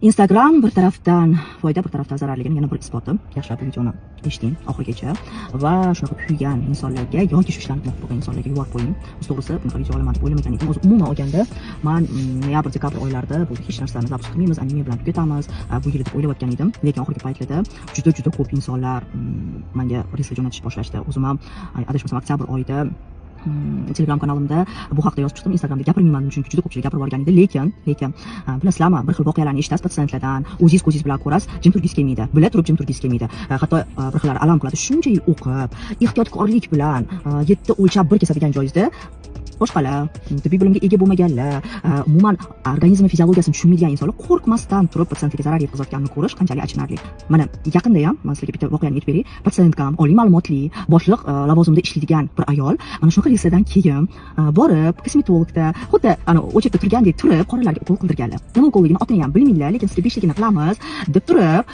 Instagram bir tarafdan foyda, bir tarafdan zararligini yana bir isboti. Yaxshilab videoni eshiting oxirigacha va shunaqa kuygan insonlarga yoki shu ishlarni qilib bo'lgan insonlarga yuborib qo'ying. To'g'risi bunaqa video olaman deb o'ylamagan edim. O'zi umuman olganda men noyabr, dekabr oylarida bu hech narsani zapus qilmaymiz, anime bilan tugatamiz bu yil deb o'ylayotgan edim. Lekin oxirgi paytlarda juda ko'p insonlar menga risla jo'natishni boshlashdi. O'zim ham adashmasam oktyabr oyida Telegram kanalimda bu haqda yozib chiqdim. Instagramda gapirmayman chunki juda ko'pchilik gapirib yuborgan edi. Lekin bilasizlarmi, bir xil voqealarni eshitasiz patsientlardan, o'zingiz ko'zingiz bilan ko'rasiz, jim turgingiz kelmaydi. Bila turib jim turgingiz kelmaydi. Hatto bir xillar alam qiladi. Shuncha yil o'qib, ehtiyotkorlik bilan yetti o'lchab bir kesadigan joyingizda boshqalar, tibbiy bilimga ega bo'lmaganlar, umuman organizm fiziologiyasini tushunmaydigan insonlar qo'rqmasdan turib patsientga zarar yetkazayotganini ko'rish qanchalik achinarli. Mana yaqinda ham men sizlarga bitta voqeani aytib beray. Patsientkam oliy ma'lumotli, boshliq lavozimda ishlaydigan bir ayol mana shunaqa risadan keyin borib kosmetologda xuddi o'chakda turgandek turib qoralarga ukol qildirganlar. Nima ukolligini otini ham bilmaydilar, lekin sizga beshligini qilamiz deb turib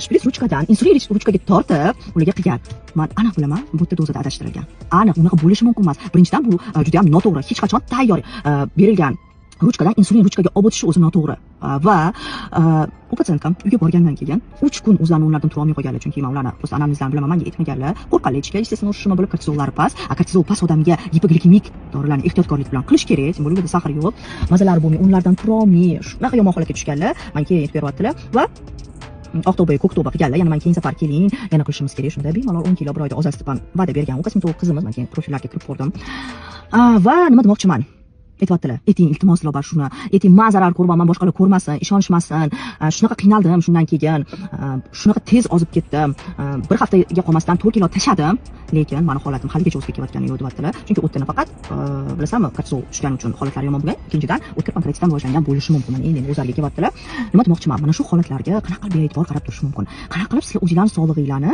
shpris ruchkadan insulin ruchkaga tortib ularga qilgan. Men aniq bilaman, bu yerda dozada adashtirilgan. Aniq unaqa bo'lishi mumkin emas. Birinchidan bu juda ham noto'g'ri. Hech qachon tayyor berilgan ruchkadan insulin ruchkaga olib o'tish o'zi noto'g'ri. Va u patsientkam uyga borgandan keyin 3 kun o'zlarini o'rnlaridan tura olmay qolganlar, chunki men ularni o'z anamnizdan bilaman, menga aytmaganlar. Qo'rqqanlar ichga, естественно, o'shishma bo'lib kortizollari past. Kortizol past odamga gipoglikemik dorilarni ehtiyotkorlik bilan qilish kerak, chunki ularda sahr yo'q, mazalari bo'lmay, o'rnlaridan tura olmay, shunaqa yomon holatga tushganlar. Menga keyin aytib beryaptilar va oktober, ko'ktober qilganlar, yana men keyin safar keling, yana qilishimiz kerak. Shunda bemalol 10 kilo bir oyda ozaytirib va'da bergan. U kosmetolog qizimiz, men keyin profillarga kirib ko'rdim. Va nima demoqchiman? Aytyaptilar, ayting iltimos ilobar shuni, ayting men zarar ko'rmayman, boshqalar ko'rmasin, ishonishmasin, shunaqa qiynaldim, shundan keyin shunaqa tez ozib ketdim, bir haftaga qolmasdan 4 kilo tashadim, lekin meni holatim haligacha o'zib ketayotgani yo'q deyaptilar. Chunki o'tda nafaqat bilasizmi, kortizol tushgani uchun holatlari yomon bo'lgan, ikkinchidan o'tkir pankreatitdan rivojlangan bo'lishi mumkin. Endi o'zlariga kelyaptilar. Nima demoqchiman? Mana shu holatlarga qanaqa qilib be'tibor qarab turish mumkin? Qanaqa qilib sizlar o'zingizlarning sog'lig'inglarni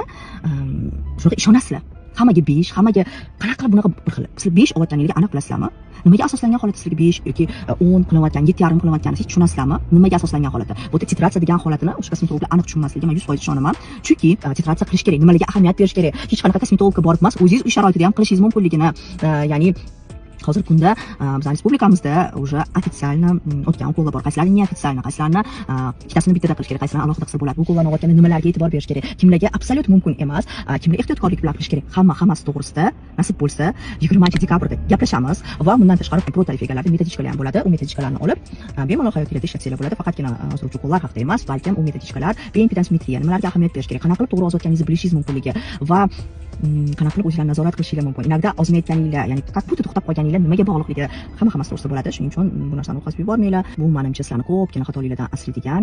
shunaqa ishonasizlar? Hammaga 5, hammaga qanaqa qilib bunaqa bir xil. Sizlar 5 olayotganingizga aniq bilasizlarmi? Nimaga asoslangan holatda sizlarga 5 yoki 10 qilayotgan, 7,5 qilayotganini hech tushunasizlarmi? Nimaga asoslangan holatda? Bu yerda titratsiya degan holatini o'sha kosmetologlar aniq tushunmasligiga men 100% ishonaman. Chunki titratsiya qilish kerak, nimalarga ahamiyat berish kerak. Hech qanaqa kosmetologga borib emas, o'zingiz uy sharoitida ham qilishingiz mumkinligini, ya'ni hozir kunda bizning respublikamizda уже официально o'tgan ukollar bor. Qaysilarni neofitsialni, qaysilarni ikkitasini bittada qilish kerak, qaysilarni alohida qilsa bo'ladi. Bu ukollarni o'tganda nimalarga e'tibor berish kerak, kimlarga absolyut mumkin emas, kimlar ehtiyotkorlik bilan qilish kerak. Hammasi to'g'risida nasib bo'lsa 20-dekabrda gaplashamiz va bundan tashqari pro tarifiyalarda metodичкалар ham bo'ladi. U metodичкаларni olib bemalol hayotingizda ishlatsanglar bo'ladi. Faqatgina hozir ukollar haqida emas, balkim u metodичкалар bioimpedansimetriya, nimalarga ahamiyat berish kerak, qanaqa qilib to'g'ri ozayotganingizni bilishingiz mumkinligi va qanaqa qilib o'zingizlarni nazorat qilishingiz mumkin. Inogda ozmayotganinglar, ya'ni faqat bu to'xtab qolganinglar nimaga bog'liqligi hammasi to'g'risida bo'ladi. Shuning uchun bu narsani o'tkazib yubormanglar. Bu menimcha sizlarni ko'pgina xatoliklardan asraydigan